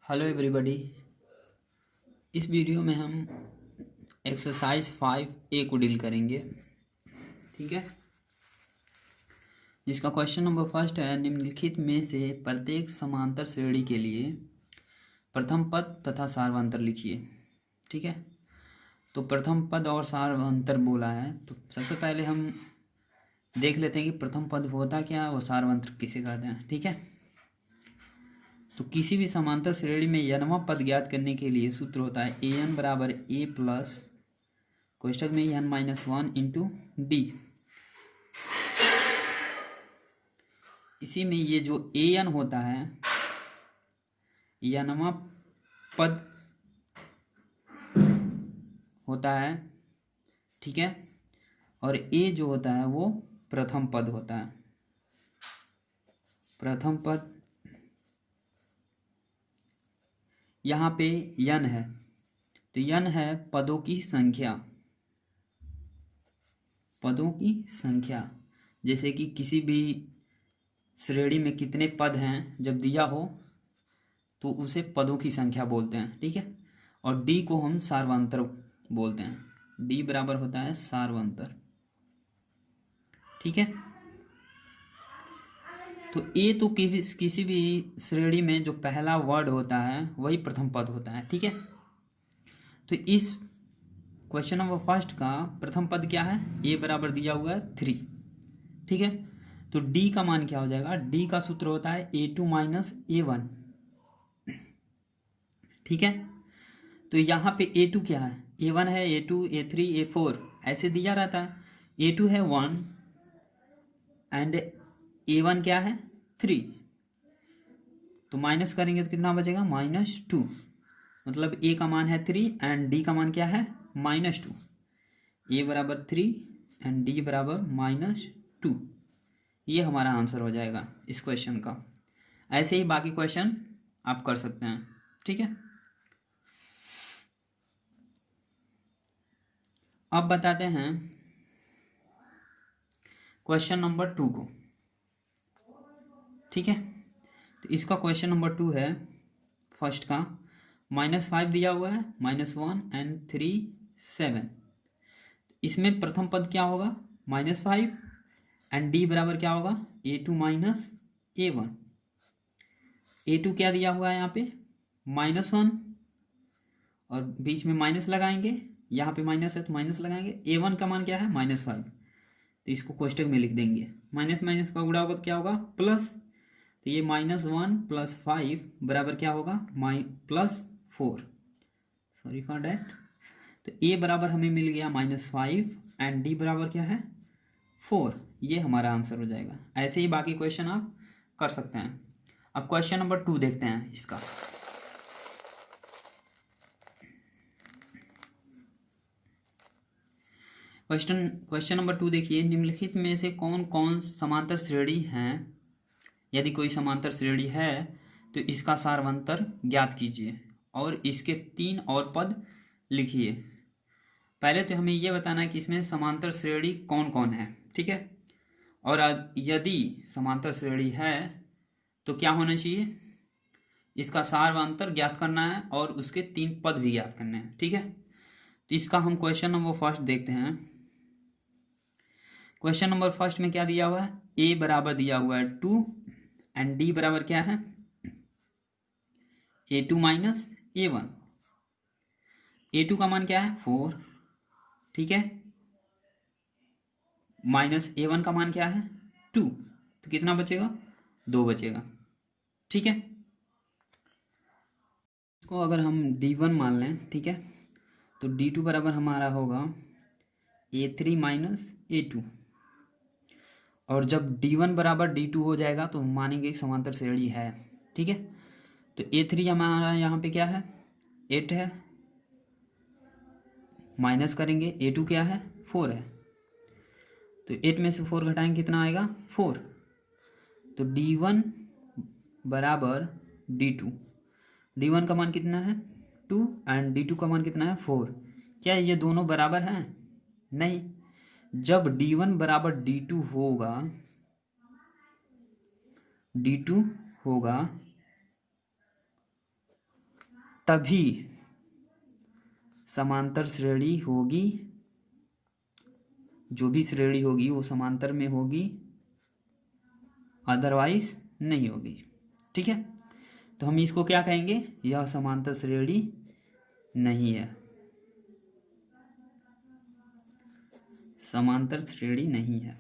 Hello everybody. इस video में हम एक्सरसाइज 5A को डील करेंगे, ठीक है, जिसका क्वेश्चन नंबर फर्स्ट है। निम्नलिखित में से प्रत्येक समांतर श्रेणी के लिए प्रथम पद तथा सार्वंतर लिखिए। ठीक है, तो प्रथम पद और सार्वंतर बोला है, तो सबसे पहले हम देख लेते हैं कि प्रथम पद होता क्या है और सार्वंतर किसे कहते हैं। ठीक है, तो किसी भी समांतर श्रेणी में n वां पद ज्ञात करने के लिए सूत्र होता है an बराबर a प्लस कोष्टक में n-1 इंटू डी। इसी में ये जो an होता है, n वां पद होता है, ठीक है, और a जो होता है वो प्रथम पद होता है। प्रथम पद यहाँ पे n है, तो n है पदों की संख्या। पदों की संख्या, जैसे कि किसी भी श्रेणी में कितने पद हैं जब दिया हो तो उसे पदों की संख्या बोलते हैं। ठीक है, और d को हम सार्वंतर बोलते हैं। d बराबर होता है सार्वंतर। ठीक है, तो a तो किसी भी श्रेणी में जो पहला वर्ड होता है वही प्रथम पद होता है। ठीक है, तो इस क्वेश्चन नंबर फर्स्ट का प्रथम पद क्या है? a बराबर दिया हुआ है 3। ठीक है, तो d का मान क्या हो जाएगा? d का सूत्र होता है a2 माइनस a1। ठीक है, तो यहाँ पे a2 क्या है? a1 है, a2, a3, a4 ऐसे दिया रहता है। a2 है 1 एंड a1 क्या है 3, तो माइनस करेंगे तो कितना बचेगा? -2। मतलब a का मान है 3 एंड d का मान क्या है? -2। a बराबर 3 एंड d बराबर -2। ये हमारा आंसर हो जाएगा इस क्वेश्चन का। ऐसे ही बाकी क्वेश्चन आप कर सकते हैं। ठीक है, अब बताते हैं क्वेश्चन नंबर 2 को। ठीक है, तो इसका क्वेश्चन नंबर 2 है फर्स्ट का। -5 दिया हुआ है, -1 एंड 3 7। इसमें प्रथम पद क्या होगा? -5 एंड d बराबर क्या होगा? a2 minus a1। a2 क्या दिया हुआ है यहाँ पे? -1, और बीच में माइनस लगाएंगे, यहाँ पे माइनस है तो माइनस लगाएंगे। a1 का मान क्या है? -5, तो इसको कोष्टक में लिख देंगे। माइनस माइनस का गुणा होगा तो क्या होगा? प्लस, तो ये -1 + 5 बराबर क्या होगा? +4। Sorry for that. तो a बराबर हमें मिल गया -5 एंड d बराबर क्या है? 4। ये हमारा आंसर हो जाएगा। ऐसे ही बाकी क्वेश्चन आप कर सकते हैं। अब क्वेश्चन नंबर 2 देखते हैं इसका। क्वेश्चन नंबर 2 देखिए, निम्नलिखित में से कौन कौन समांतर श्रेणी हैं? यदि कोई समांतर श्रेणी है तो इसका सार्वंतर ज्ञात कीजिए और इसके 3 और पद लिखिए। पहले तो हमें यह बताना है कि इसमें समांतर श्रेणी कौन कौन है। ठीक है, और यदि समांतर श्रेणी है तो क्या होना चाहिए? इसका सार्वंतर ज्ञात करना है और उसके 3 पद भी ज्ञात करने हैं। ठीक है, तो इसका हम क्वेश्चन नंबर फर्स्ट देखते हैं। क्वेश्चन नंबर फर्स्ट में क्या दिया हुआ है? a बराबर दिया हुआ है 2 एंड d बराबर क्या है? a2 minus a1। a2 का मान क्या है? 4। ठीक है, माइनस a1 का मान क्या है? 2, तो कितना बचेगा? 2 बचेगा। ठीक है, इसको अगर हम d1 मान लें, ठीक है, तो d2 बराबर हमारा होगा a3 माइनस a2। और जब d1 बराबर d2 हो जाएगा तो हम मानेंगे कि समांतर श्रेणी है। ठीक है, तो a3 हमारा यहाँ पे क्या है? 8 है, माइनस करेंगे, a2 क्या है? 4 है, तो 8 में से 4 घटाएंगे कितना आएगा? 4। तो d1 बराबर d2। d1 का मान कितना है? 2 एंड d2 का मान कितना है? 4। क्या ये दोनों बराबर हैं? नहीं। जब d1 बराबर d2 होगा, d2 होगा तभी समांतर श्रेणी होगी, जो भी श्रेणी होगी वो समांतर में होगी, अदरवाइज नहीं होगी। ठीक है, तो हम इसको क्या कहेंगे, यह समांतर श्रेणी नहीं है, समांतर श्रेणी नहीं है।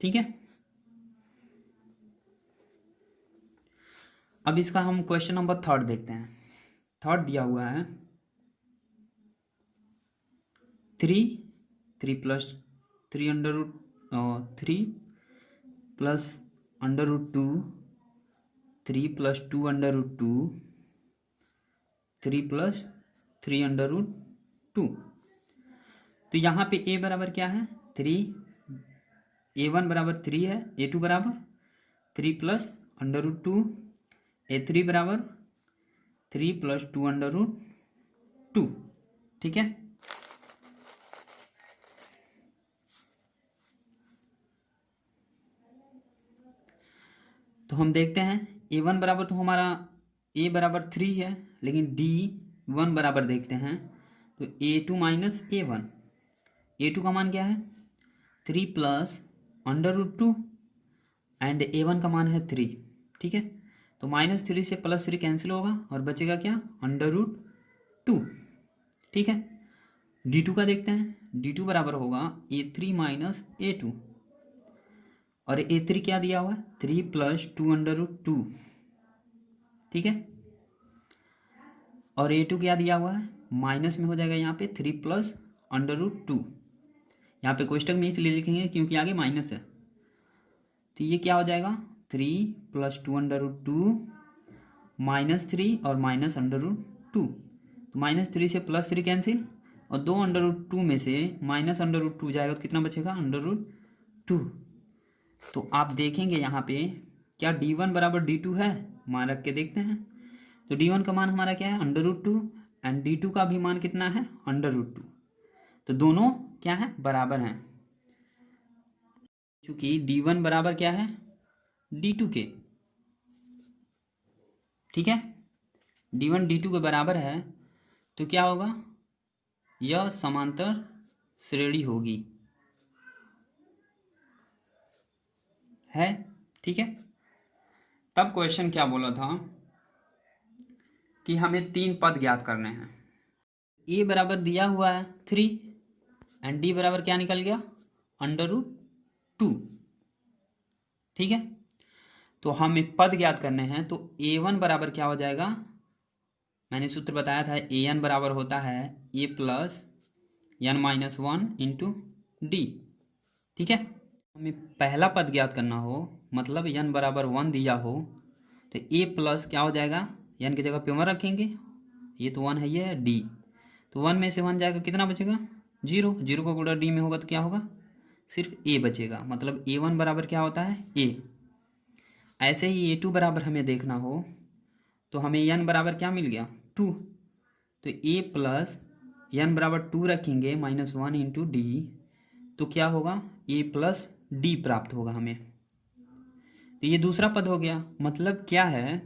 ठीक है, अब इसका हम क्वेश्चन नंबर 3 देखते हैं। 3 दिया हुआ है 3 plus 3 under root 3 plus under root 2 3 plus 2 अंडर रूट 2 3 प्लस 3 अंडर रूट 2। तो यहाँ पे a बराबर क्या है 3, a1 बराबर 3 है, a2 बराबर 3 प्लस अंडर रूट 2, a3 बराबर 3 प्लस 2 अंडर रूट 2। ठीक है, तो हम देखते हैं a1 बराबर तो हमारा a बराबर 3 है, लेकिन d1 बराबर देखते हैं तो a2 माइनस a1। a2 का मान क्या है 3 plus under root 2 and a1 का मान है 3। ठीक है, तो -3 से +3 कैंसिल होगा और बचेगा क्या अंडर रूट 2। ठीक है, d2 का देखते हैं, d2 बराबर होगा a3 माइनस a2, और a3 क्या दिया हुआ है 3 प्लस 2 अंडर रूट 2। ठीक है, और a2 क्या दिया हुआ है माइनस में हो जाएगा यहाँ पे 3 प्लस अंडर रूट 2। यहाँ पे कोष्टक में इसलिए लिखेंगे क्योंकि आगे माइनस है, तो ये क्या हो जाएगा 3 प्लस 2 अंडर रूट 2 -3 और माइनस अंडर रूट 2। तो -3 से +3 कैंसिल, और 2 अंडर रूट 2 में से माइनस अंडर रूट 2 जाएगा तो कितना बचेगा अंडर रूट 2। तो आप देखेंगे यहाँ पे क्या d1 बराबर d2 है, मान रख के देखते हैं। तो d1 का मान हमारा क्या है अंडर रूट 2 एंड d2 का भी मान कितना है अंडर रूट 2, तो दोनों क्या है बराबर हैं, क्योंकि d1 बराबर क्या है d2 के। ठीक है, d1 d2 के बराबर है, तो क्या होगा यह समांतर श्रेणी होगी है। ठीक है, तब क्वेश्चन क्या बोला था कि हमें 3 पद ज्ञात करने हैं। a बराबर दिया हुआ है 3 एंड d बराबर क्या निकल गया अंडर रूट 2। ठीक है, तो हमें पद ज्ञात करने हैं, तो a1 बराबर क्या हो जाएगा, मैंने सूत्र बताया था an बराबर होता है a plus n-1 into D. ठीक है, हमें पहला पद ज्ञात करना हो, मतलब n बराबर 1 दिया हो, तो a प्लस क्या हो जाएगा n की जगह पे 1 रखेंगे, ये तो 1 है, ये है d, तो 1 में से 1 जाएगा कितना बचेगा 0, 0 का गुणा d में होगा तो क्या होगा सिर्फ a बचेगा, मतलब a1 बराबर क्या होता है a। ऐसे ही a2 बराबर हमें देखना हो तो हमें n बराबर क्या मिल गया 2, तो a प्लस n बराबर 2 रखेंगे -1 इंटू डी, तो क्या होगा a प्लस डी प्राप्त होगा हमें। तो ये दूसरा पद हो गया, मतलब क्या है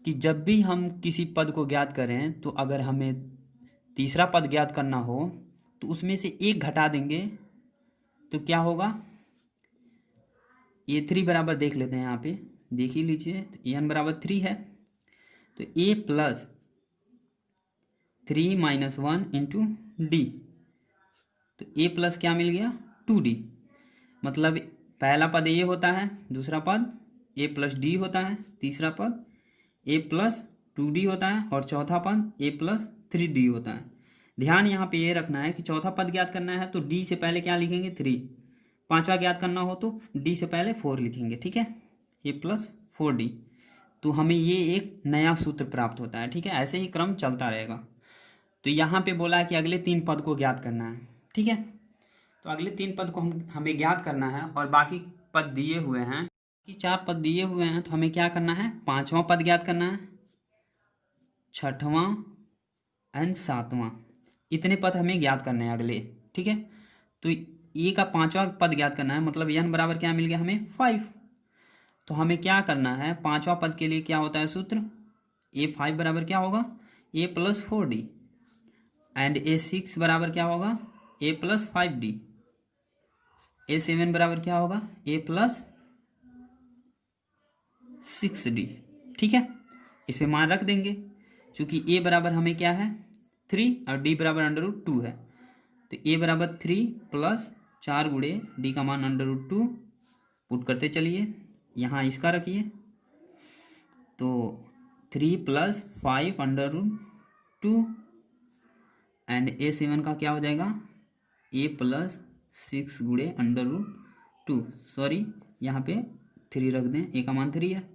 कि जब भी हम किसी पद को ज्ञात करें तो अगर हमें तीसरा पद ज्ञात करना हो तो उसमें से एक घटा देंगे, तो क्या होगा a3 बराबर देख लेते हैं, यहाँ पे देख ही लीजिए, तो n बराबर 3 है, तो a plus 3 minus 1 into D, तो a प्लस क्या मिल गया 2d, मतलब पहला पद a होता है, दूसरा पद a प्लस डी होता है, तीसरा पद a प्लस 2d होता है, और चौथा पद a प्लस 3d होता है। ध्यान यहाँ पे ये रखना है कि चौथा पद ज्ञात करना है तो d से पहले क्या लिखेंगे 3, पांचवा ज्ञात करना हो तो d से पहले 4 लिखेंगे। ठीक है, a प्लस 4d, तो हमें ये एक नया सूत्र प्राप्त होता है। ठीक है, ऐसे ही क्रम चलता रहेगा। तो यहाँ पे बोला है कि अगले 3 पद को ज्ञात करना है। ठीक है, तो अगले 3 पद को हमें ज्ञात करना है, और बाकी पद दिए हुए हैं कि 4 पद दिए हुए हैं, तो हमें क्या करना है 5वां पद ज्ञात करना है, 6वां एंड 7वां, इतने पद हमें ज्ञात करने हैं अगले। ठीक है, तो ए का 5वां पद ज्ञात करना है, मतलब n बराबर क्या मिल गया हमें 5। तो हमें क्या करना है 5वां पद के लिए क्या होता है सूत्र a5 बराबर क्या होगा ए प्लस 4d एंड A6 बराबर क्या होगा A प्लस 5d। A7 बराबर क्या होगा A प्लस 6d। ठीक है, इस पे मान रख देंगे, क्योंकि A बराबर हमें क्या है 3 और D बराबर √2 है, तो A बराबर 3 प्लस 4 गुणे D का मान √2 पुट करते चलिए, यहाँ इसका रखिए, तो 3 प्लस 5 √2 एंड A7 का क्या हो जाएगा A प्लस 6 गुणे √2, सॉरी यहाँ पे 3 रख दें, A का मान 3 है।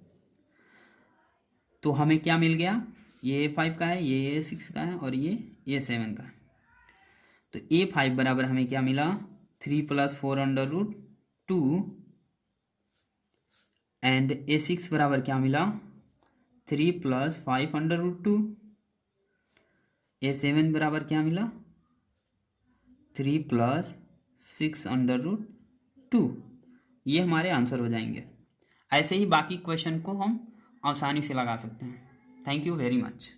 तो हमें क्या मिल गया, ये A5 का है, ये A6 का है और ये A7 का है। तो A5 बराबर हमें क्या मिला 3 प्लस 4 √2 एंड A6 बराबर क्या मिला 3 प्लस 5 √2। A7 बराबर क्या मिला 3 प्लस 6 √2। ये हमारे आंसर हो जाएंगे। ऐसे ही बाकी क्वेश्चन को हम आसानी से लगा सकते हैं। Thank you very much.